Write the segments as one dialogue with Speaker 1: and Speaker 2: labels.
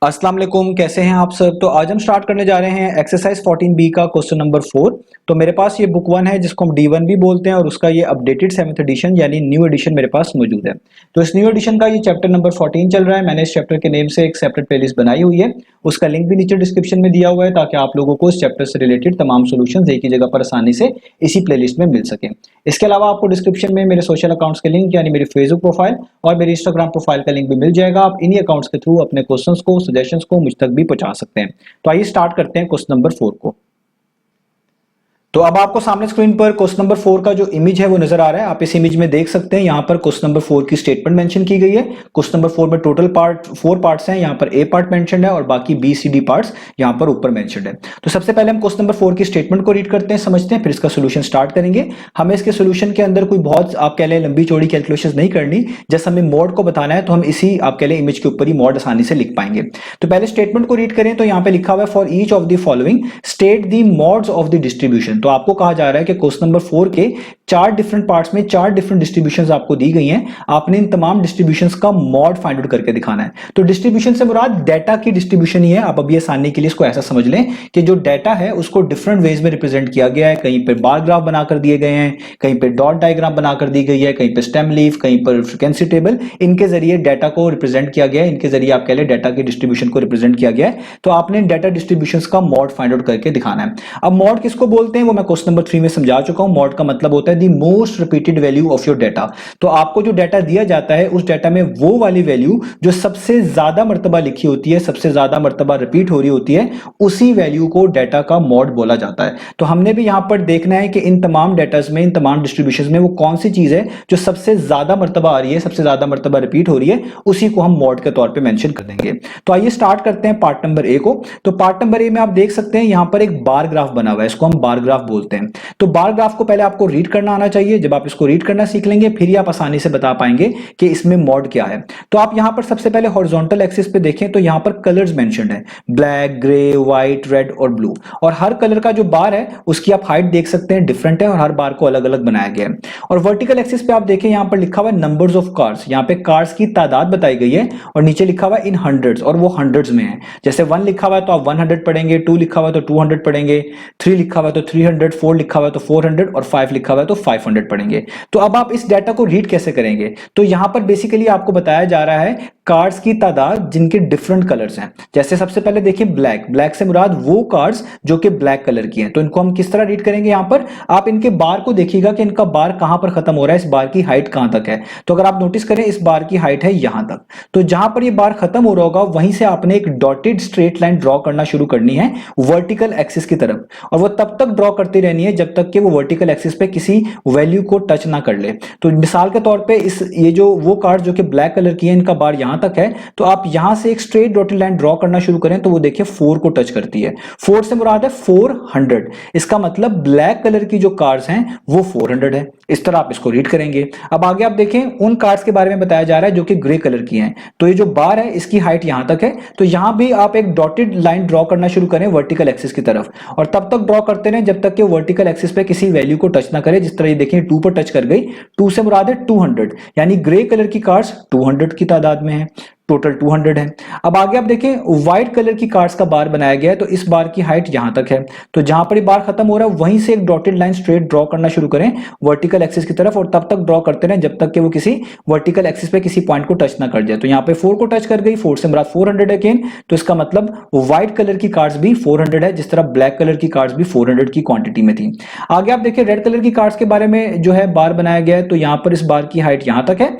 Speaker 1: अस्सलाम वालेकुम, कैसे हैं आप सब। तो आज हम स्टार्ट करने जा रहे हैं एक्सरसाइज 14 बी का क्वेश्चन नंबर 4। तो मेरे पास ये बुक 1 है जिसको हम D1 भी बोलते हैं और उसका ये अपडेटेड 7th एडिशन यानी न्यू एडिशन मेरे पास मौजूद है। तो इस न्यू एडिशन का ये चैप्टर नंबर 14 चल रहा है। मैंने इस चैप्टर के नेम से एक सेपरेट प्लेलिस्ट बनाई हुई है, उसका लिंक भी नीचे डिस्क्रिप्शन में दिया हुआ है ताकि आप लोगों को इस चैप्टर से रिलेटेड तमाम सोल्यूशन एक ही जगह पर आसानी से इसी प्लेलिस्ट में मिल सके। इसके अलावा आपको डिस्क्रिप्शन में मेरे सोशल अकाउंट्स के लिंक यानी मेरी फेसबुक प्रोफाइल और मेरी इंस्टाग्राम प्रोफाइल का लिंक भी मिल जाएगा। आप इन्हीं अकाउंट्स के थ्रू अपने क्वेश्चंस को, सजेशंस को मुझ तक भी पहुंचा सकते हैं। तो आइए स्टार्ट करते हैं क्वेश्चन नंबर 4 को। तो अब आपको सामने स्क्रीन पर क्वेश्चन नंबर 4 का जो इमेज है वो नजर आ रहा है। आप इस इमेज में देख सकते हैं, यहाँ पर क्वेश्चन नंबर 4 की स्टेटमेंट मेंशन की गई है। क्वेश्चन नंबर 4 में टोटल पार्ट 4 पार्ट्स हैं, यहाँ पर ए पार्ट मेंशन्ड है और बाकी बी सी डी पार्ट्स यहाँ पर ऊपर मेंशन्ड है। तो सबसे पहले हम क्वेश्चन नंबर 4 की स्टेटमेंट को रीड करते हैं, समझते हैं, फिर इसका सोल्यूशन स्टार्ट करेंगे। हमें इसके सोल्यूशन के अंदर कोई बहुत आप कह लें लंबी चौड़ी कैलकुलेशन नहीं करनी, जैसे हमें मॉड को बताना है तो हम इसी आप कह लें इमेज के ऊपर ही मॉड आसानी से लिख पाएंगे। तो पहले स्टेटमेंट को रीड करें तो यहाँ पे लिखा हुआ है for each of the following state the mods of the distribution. तो आपको कहा जा रहा है कि क्वेश्चन नंबर 4 के 4 डिफरेंट पार्ट्स में 4 डिफरेंट डिस्ट्रीब्यूशंस आपको दी गई हैं। आपने इन तमाम डिस्ट्रीब्यूशंस का मॉड फाइंड आउट करके दिखाना है। तो डिस्ट्रीब्यूशन से मुराद डाटा की डिस्ट्रीब्यूशन ही है। आप अभी आसानी के लिए इसको ऐसा समझ लें कि जो डाटा है उसको डिफरेंट वेज में रिप्रेजेंट किया गया है। कहीं पे बार ग्राफ बनाकर दिए गए हैं, कहीं पे डॉट डायग्राम बनाकर दी गई है, कहीं पे स्टेम लीफ, कहीं पर फ्रीक्वेंसी टेबल। इनके जरिए डाटा को रिप्रेजेंट किया गया है, इनके जरिए आप कह लें डाटा की डिस्ट्रीब्यूशन को रिप्रेजेंट किया गया है। तो आपने डाटा डिस्ट्रीब्यूशंस का मॉड फाइंड आउट करके दिखाना है। अब मॉड किसको बोलते हैं वो मैं क्वेश्चन नंबर 3 में समझा चुका हूं। मॉड का मतलब होता है the most repeated value of your data. तो आपको जो डाटा दिया जाता है उस डाटा में वो वाली वैल्यू जो सबसे ज्यादा मर्तबा लिखी होती है, सबसे ज्यादा मर्तबा रिपीट हो रही होती है, उसी वैल्यू को डाटा का मॉड बोला जाता है। तो हमने भी यहां पर देखना है कि इन तमाम डाटास में, इन तमाम डिस्ट्रीब्यूशन में वो कौन सी चीज है जो सबसे ज्यादा मर्तबा आ रही है, सबसे ज्यादा मर्तबा रिपीट हो रही है, उसी को हम मॉड के तौर पर मेंशन कर देंगे। तो आइए स्टार्ट करते हैं पार्ट नंबर ए को। तो पार्ट नंबर ए में आप देख सकते हैं यहां पर एक बार ग्राफ बना हुआ है, इसको हम बार ग्राफ बोलते हैं। तो बार ग्राफ को पहले आपको रीड करना आना चाहिए। जब आप इसको रीड करना सीख लेंगे फिर ही आप आसानी से बता पाएंगे कि इसमें मॉड क्या है। तो आप यहां पर सबसे पहले हॉरिजॉन्टल एक्सिस पे देखें तो यहां पर कलर्स मेंशन्ड है, ब्लैक, ग्रे, व्हाइट, रेड और ब्लू। और हर कलर का जो बार है उसकी आप हाइट देख सकते हैं, डिफरेंट है और हर बार को अलग अलग बनाया गया है। और वर्टिकल एक्सिस पे आप देखें यहां पर लिखा हुआ है नंबर्स ऑफ कार्स। यहां पे कार्स की तादाद बताई गई है और नीचे लिखा हुआ है इन हंड्रेड्स, और वो हंड्रेड्स में है। जैसे 1 लिखा हुआ है तो आप 100 पढ़ेंगे, 2 लिखा हुआ है तो 200 पढ़ेंगे, 3 लिखा हुआ है तो 300, 4 लिखा हुआ है तो 400 और 5 लिखा हुआ है तो 500 पढ़ेंगे। तो अब आप इस डाटा को रीड कैसे करेंगे? तो यहां पर बेसिकली आपको बताया जा रहा है कार्ड्स की तादाद जिनके डिफरेंट कलर्स हैं। जैसे सबसे पहले देखिए ब्लैक, ब्लैक से मुराद वो कार्ड्स जो कि ब्लैक कलर की हैं। तो इनको हम किस तरह रीड करेंगे? यहां पर आप इनके बार को देखिएगा कि इनका बार कहां पर खत्म हो रहा है, इस बार की हाइट कहां तक है। तो अगर आप नोटिस करें इस बार की हाइट है यहां तक। तो जहां पर ये बार खत्म हो रहा होगा वहीं से आपने एक डॉटेड स्ट्रेट लाइन ड्रॉ करना शुरू करनी है वर्टिकल एक्सिस की तरफ, और वो तब तक ड्रॉ करती रहनी है जब तक कि वो वर्टिकल एक्सिस पे किसी वैल्यू को टच ना कर ले। तो मिसाल के तौर पे ये जो वो कार्ड जो कि ब्लैक कलर की है इनका बार यहां तक है, तो आप यहां से एक स्ट्रेट डॉटेड लाइन ड्रॉ करना शुरू करें तो वो देखिए 4 को टच करती है। 4 से मुराद है 400। इसका मतलब ब्लैक कलर की जो कार्ड्स हैं वो 400 है। इस तरह आप इसको रीड करेंगे। अब आगे आप देखें उन कार्ड्स के बारे में बताया जा रहा है जो कि ग्रे कलर की हैं। तो ये जो बार है इसकी हाइट यहां तक है, तो यहां भी आप एक डॉटेड लाइन ड्रॉ करना शुरू करें वर्टिकल एक्सिस की तरफ, और तब तक ड्रॉ करते रहें जब तक कि वर्टिकल एक्सिस पे किसी वैल्यू को टच ना करे। जिस तरह ये देखिए 2 पर टच कर गई, 2 से मुराद है 200, यानी ग्रे कलर की कार्ड्स 200 की तादाद में है, टोटल 200 है। अब आगे आप देखें व्हाइट कलर की कार्ड्स का बार बनाया गया है, तो इस बार की हाइट यहां तक है। तो जहां पर ये बार खत्म हो रहा है वहीं से एक डॉटेड लाइन स्ट्रेट ड्रॉ करना शुरू करें वर्टिकल एक्सिस की तरफ, और तब तक ड्रॉ करते रहें जब तक कि वो किसी वर्टिकल एक्सिस पे किसी पॉइंट को टच ना कर जाए। तो यहां पे 4 को टच कर गई, 4 से मुराद 400 है अगेन, तो इसका मतलब व्हाइट कलर की कार्ड्स भी 400 है, जिस तरह ब्लैक कलर की कार्ड्स भी 400 की क्वांटिटी में थी। आगे आप देखिए रेड कलर की कार्ड्स के बारे में जो है बार बनाया गया है, तो यहां पर इस बार की हाइट यहां तक है।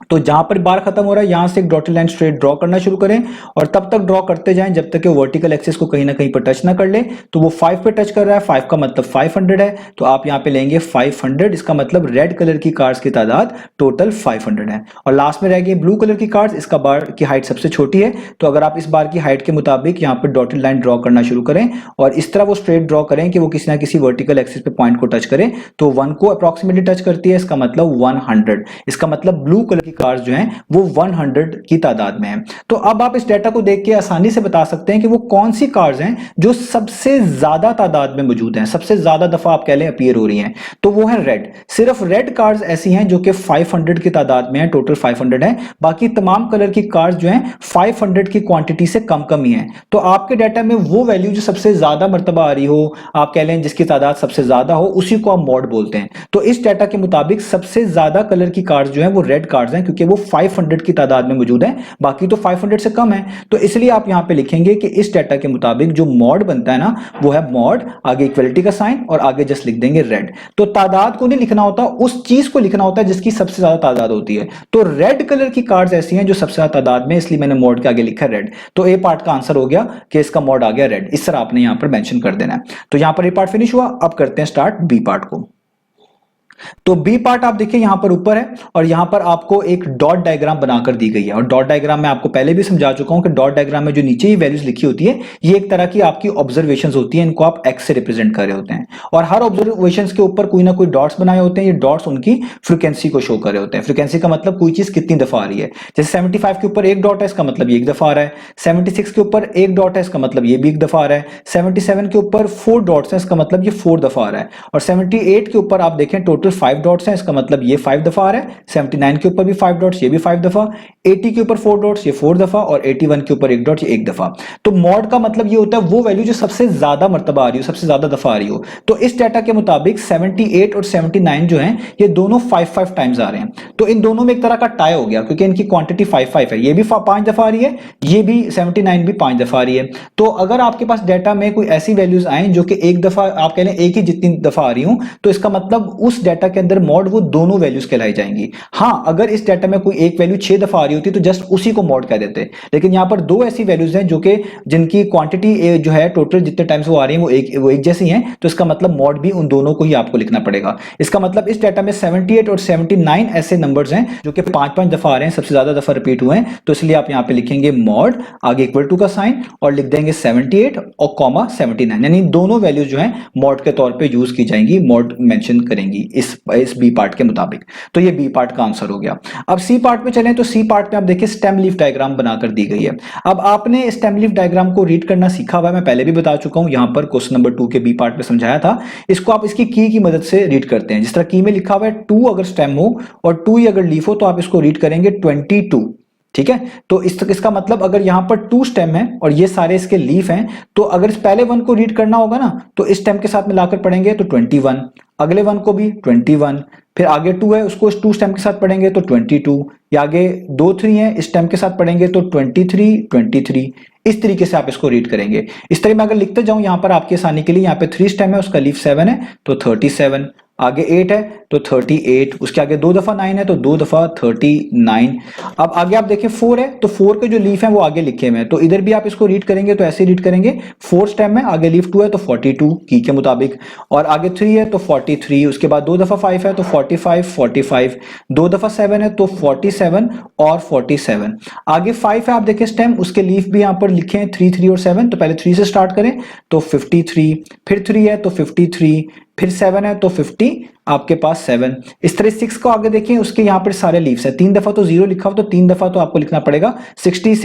Speaker 1: तो जहां पर बार खत्म हो रहा है यहां से एक डॉटेड लाइन स्ट्रेट ड्रॉ करना शुरू करें और तब तक ड्रॉ करते जाएं जब तक कि वर्टिकल एक्सिस को कहीं ना कहीं पर टच ना कर ले। तो वो 5 पे टच कर रहा है, 5 का मतलब 500 है, तो आप यहां पे लेंगे 500। इसका मतलब रेड कलर की कार्ड्स की तादाद टोटल 500 है। और लास्ट में रह गई ब्लू कलर की कार्ड्स, इसका बार की हाइट सबसे छोटी है, तो अगर आप इस बार की हाइट के मुताबिक यहां पर डॉटेड लाइन ड्रॉ करना शुरू करें और इस तरह वो स्ट्रेट ड्रॉ करें कि वो किसी ना किसी वर्टिकल एक्सिस पे पॉइंट को टच करें, तो 1 को अप्रोक्सीमेटली टच करती है, इसका मतलब 100। इसका मतलब ब्लू कलर की कार्स जो हैं वो 100 की तादाद में है। तो अब आप इस डाटा को देख के आसानी से बता सकते हैं कि वो कौन सी कार्स हैं जो सबसे ज्यादा तादाद में मौजूद हैं, सबसे ज्यादा दफा आप कह लें अपीयर हो रही हैं। तो वो है रेड। सिर्फ रेड कार्स ऐसी हैं जो कि 500 की तादाद में है, टोटल 500 है। बाकी तमाम कलर की कार्स जो हैं 500 की क्वांटिटी से कम ही है। तो आपके डाटा में वो वैल्यू जो सबसे ज्यादा मर्तबा आ रही हो, आप कह लें जिसकी तादाद सबसे ज्यादा हो, उसी को आप मॉड बोलते हैं। तो इस डाटा के मुताबिक सबसे ज्यादा कलर की कार्स जो हैं वो रेड कार्स हैं, क्योंकि वो 500 की तादाद में मौजूद है, बाकी तो 500 से कम है। तो इसलिए आप यहां पे लिखेंगे कि इस डाटा के मुताबिक जो मॉड बनता है ना वो है मॉड, आगे इक्वलिटी का साइन और आगे जस्ट लिख देंगे रेड। तो तादाद को नहीं लिखना होता, उस चीज को लिखना होता है जिसकी सबसे ज्यादा तादाद होती है। तो रेड कलर की कार्ड्स ऐसी हैं जो सबसे ज्यादा तादाद में, इसलिए मैंने मॉड के आगे लिखा रेड। तो ए पार्ट का आंसर हो गया कि इसका मॉड आ गया रेड। इस तरह आपने यहां पर मेंशन कर देना है। तो यहां पर ए पार्ट फिनिश हुआ। अब करते हैं स्टार्ट बी पार्ट को। तो बी पार्ट आप देखिए यहां पर ऊपर है और यहां पर आपको एक डॉट डायग्राम बनाकर दी गई है। और डॉट डायग्राम मैं आपको पहले भी समझा चुका हूं कि डॉट डायग्राम में जो नीचे ही वैल्यूज लिखी होती है ये एक तरह की आपकी ऑब्जर्वेशंस होती हैं, इनको आप एक्स से रिप्रेजेंट कर रहे होते हैं। और हर ऑब्जर्वेशंस के ऊपर कोई ना कोई डॉट्स बनाए होते हैं, ये डॉट्स उनकी फ्रीक्वेंसी को शो कर रहे होते हैं। फ्रीक्वेंसी का मतलब कोई चीज कितनी दफा आ रही है। जैसे 75 के ऊपर एक डॉट है, इसका मतलब ये एक दफा आ रहा है। 76 के ऊपर एक डॉट है, इसका मतलब ये भी एक दफा आ रहा है। 77 के ऊपर 4 डॉट्स हैं, इसका मतलब ये 4 दफा आ रहा है। और 78 के ऊपर आप देखें टोटल 5 डॉट्स हैं, इसका मतलब ये 5 दफा आ रहा है। 79 के ऊपर भी 5 डॉट्स, ये भी 5 दफा। 80 के ऊपर 4 डॉट्स, ये 4 दफा। और 81 के ऊपर एक डॉट, ये एक दफा। तो मॉड का मतलब ये होता है वो वैल्यू जो सबसे ज्यादा मर्तबा आ रही हो, सबसे ज्यादा दफा आ रही हो। तो इस डाटा के मुताबिक 78 और 79 जो हैं ये दोनों 5 टाइम्स आ रहे हैं। तो इन दोनों में एक तरह का टाई हो गया, क्योंकि इनकी क्वांटिटी 5 है। ये भी 5 दफा आ रही है, ये भी 79 भी 5 दफा आ रही है। तो अगर आपके पास डाटा में कोई ऐसी वैल्यूज आए जो कि एक दफा आप कह लें एक ही जितनी दफा आ रही हो, तो इसका मतलब उस डाटा के अंदर मॉड वो दोनों वैल्यूज कहलाई जाएंगी। हां, अगर इस डाटा में कोई एक वैल्यू 6 दफा आ रही होती तो जस्ट उसी को मॉड कह देते। लेकिन यहां पर दो ऐसी वैल्यूज हैं जो कि जिनकी क्वांटिटी जो है टोटल जितने टाइम्स वो आ रही है वो एक जैसी हैं, तो इसका मतलब मॉड भी उन दोनों को ही आपको लिखना पड़ेगा। इसका मतलब इस डाटा में 78 और 79 ऐसे नंबर्स हैं जो कि 5 दफा आ रहे हैं, सबसे ज्यादा दफा रिपीट हुए हैं। तो इसलिए आप यहां पे लिखेंगे मॉड, आगे इक्वल टू का साइन और लिख देंगे 78 और कॉमा 79, यानी दोनों वैल्यूज जो हैं मॉड के तौर पे यूज की जाएंगी, मॉड मेंशन करेंगी इस बी पार्ट के मुताबिक। तो ये बी पार्ट का आंसर हो गया। अब सी पार्ट में चलें तो सी पार्ट में आप देखिए स्टेम लीफ डायग्राम बनाकर दी गई है। अब आपने स्टेम लीफ डायग्राम को रीड करना सीखा हुआ है, मैं पहले भी बता चुका हूं, यहां पर क्वेश्चन नंबर 2 के बी पार्ट में समझाया था। इसको आप इसकी की मदद से रीड करते हैं। जिस तरह की में लिखा हुआ है 2 अगर स्टेम हो और 2 ही अगर लीफ हो तो आप इसको रीड करेंगे 22। ठीक है, तो इसका मतलब अगर यहां पर 2 स्टेम है और ये सारे इसके लीफ हैं, तो अगर इस पहले वन को रीड करना होगा ना तो इस स्टेम के साथ मिलाकर पढ़ेंगे तो 21, अगले वन को भी 21, फिर आगे 2 है उसको इस 2 स्टेम के साथ पढ़ेंगे तो 22, या आगे 2 3 है इस स्टेम के साथ पढ़ेंगे तो 23। इस तरीके से आप इसको रीड करेंगे। इस तरह मैं अगर लिखते जाऊं यहां पर आपकी आसानी के लिए, यहां पे 3 स्टेम है उसका लीफ 7 है तो 37, आगे 8 है तो 38, उसके आगे 2 दफा 9 है तो 2 दफा 39। अब आगे आप देखें 4 है तो 4 के जो लीफ हैं वो आगे लिखे हुए हैं, तो इधर भी आप इसको रीड करेंगे तो ऐसे रीड करेंगे 4 स्टेम है, आगे लीफ 2 है तो 42 की के मुताबिक, और आगे 3 है तो 43, उसके बाद 2 दफा 5 है तो 45, 2 दफा 7 है तो 47 और 47। आगे 5 है आप देखें स्टेम, उसके लीफ भी यहां पर लिखे हैं 3 और 7, तो पहले 3 से स्टार्ट करें तो 53, फिर 3 है तो 53, फिर 7 है तो 50 आपके पास 7। इस तरह 6 को आगे देखें, उसके यहां पर सारे लीव्स है, 3 दफा तो 0 लिखा हो तो 3 दफा तो आपको लिखना पड़ेगा 60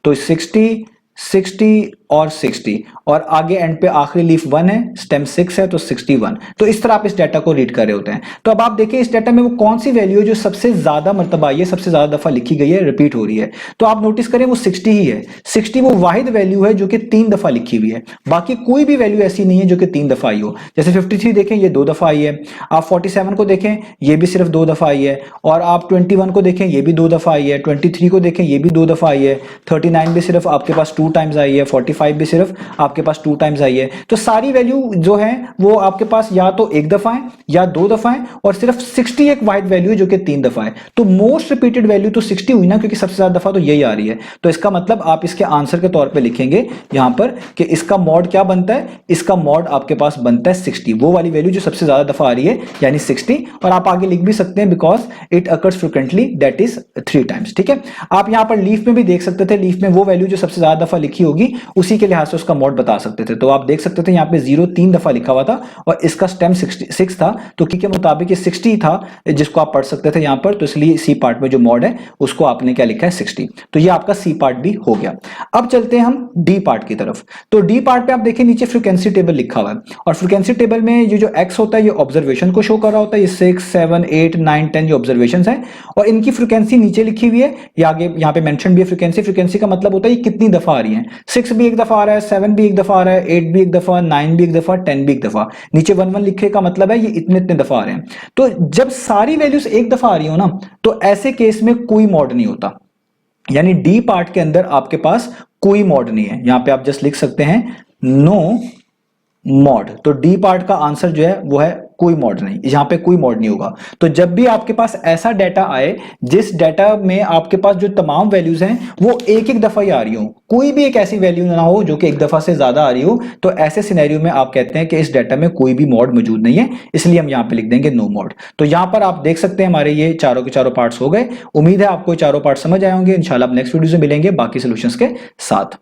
Speaker 1: तो 60 और 60, और आगे एंड पे आखिरी लीफ 1 है, स्टेम 6 है तो 61। तो इस तरह आप इस डाटा को रीड कर रहे होते हैं। तो अब आप देखिए इस डाटा में वो कौन सी वैल्यू है जो सबसे ज्यादा मर्तबा आई है, सबसे ज्यादा दफा लिखी गई है, रिपीट हो रही है। तो आप नोटिस करें वो 60 ही है। 60 वो वाहिद वैल्यू है जो कि 3 दफा लिखी हुई है, बाकी कोई भी वैल्यू ऐसी नहीं है जो कि 3 दफा आई हो। जैसे 53 देखें ये 2 दफा आई है, आप 47 को देखें ये भी सिर्फ 2 दफा आई है, और आप 21 को देखें ये भी 2 दफा आई है, 23 को देखें ये भी 2 दफा आई है, 39 भी सिर्फ आपके पास 2 टाइम्स आई है, 45 भी सिर्फ आपके पास 2 टाइम्स आई है। तो सारी वैल्यू जो है वो आपके पास या तो एक दफा है या 2 दफा है, और सिर्फ 60 एक वाहिद वैल्यू है जो कि 3 दफा है। तो मोस्ट रिपीटेड वैल्यू तो 60 हुई ना, क्योंकि सबसे ज्यादा दफा तो यही आ रही है। तो इसका मतलब आप इसके आंसर के तौर पे लिखेंगे यहां पर कि इसका मॉड क्या बनता है, इसका मॉड आपके पास बनता है 60, वो वाली वैल्यू जो सबसे ज्यादा दफा आ रही है यानी 60। और आप आगे लिख भी सकते हैं because it occurs frequently, that is 3 times. ठीक है, आप यहां पर लीफ में भी देख सकते थे, लीफ में वो वैल्यू जो सबसे ज्यादा दफा लिखी होगी उसी के लिहाज से उसका मॉड बता सकते थे। तो आप देख सकते थे यहाँ पे 0 3 दफा लिखा हुआ था और इसका स्टेम 66 था, तो की के मुताबिक ये 60 था जिसको आप पढ़ सकते थे यहाँ पर, तो इसलिए सी पार्ट में जो मॉड है उसको आपने क्या लिखा है 60। तो ये आपका सी पार्ट भी हो गया। अब चलते हैं हम डी पार्ट की तरफ। तो डी पार्ट पे आप देखिए नीचे फ्रीक्वेंसी टेबल लिखा हुआ है और फ्रीक्वेंसी टेबल में ये जो एक्स होता है ये ऑब्जर्वेशन को शो कर रहा होता है, ये 6 7 8 9 10 जो ऑब्जर्वेशन है और इनकी फ्रीक्वेंसी नीचे लिखी हुई है, ये आगे यहाँ पे मेंशन भी है। फ्रीक्वेंसी फ्रीक्वेंसी का मतलब होता है ये कितनी दफा आ रही है, 6 भी एक दफा आ रहा है, 7 भी एक दफा आ रहा है, 8 भी एक दफा, 9 भी एक दफा, 10 भी एक दफा। नीचे 1 1 लिखे का मतलब है ये इतने इतने दफा आ रहे हैं। तो जब सारी वैल्यूज एक दफा आ रही हो ना तो ऐसे केस में कोई मॉड नहीं होता, यानी डी पार्ट के अंदर आपके पास कोई मॉड नहीं है। यहां पे आप जस्ट लिख सकते हैं नो मॉड। तो डी पार्ट का आंसर जो है वो है कोई मॉड नहीं, यहां पे कोई मॉड नहीं होगा। तो जब भी आपके पास ऐसा डाटा आए जिस डाटा में आपके पास जो तमाम वैल्यूज हैं वो एक एक दफा ही आ रही हो, कोई भी एक ऐसी वैल्यू ना हो जो कि एक दफा से ज्यादा आ रही हो, तो ऐसे सिनेरियो में आप कहते हैं कि इस डाटा में कोई भी मॉड मौजूद नहीं है, इसलिए हम यहां पे लिख देंगे नो मॉड। तो यहां पर आप देख सकते हैं हमारे ये चारों के चारों पार्ट्स हो गए। उम्मीद है आपको चारों पार्ट समझ आए होंगे। इंशाल्लाह नेक्स्ट वीडियो में मिलेंगे बाकी सॉल्यूशंस के साथ।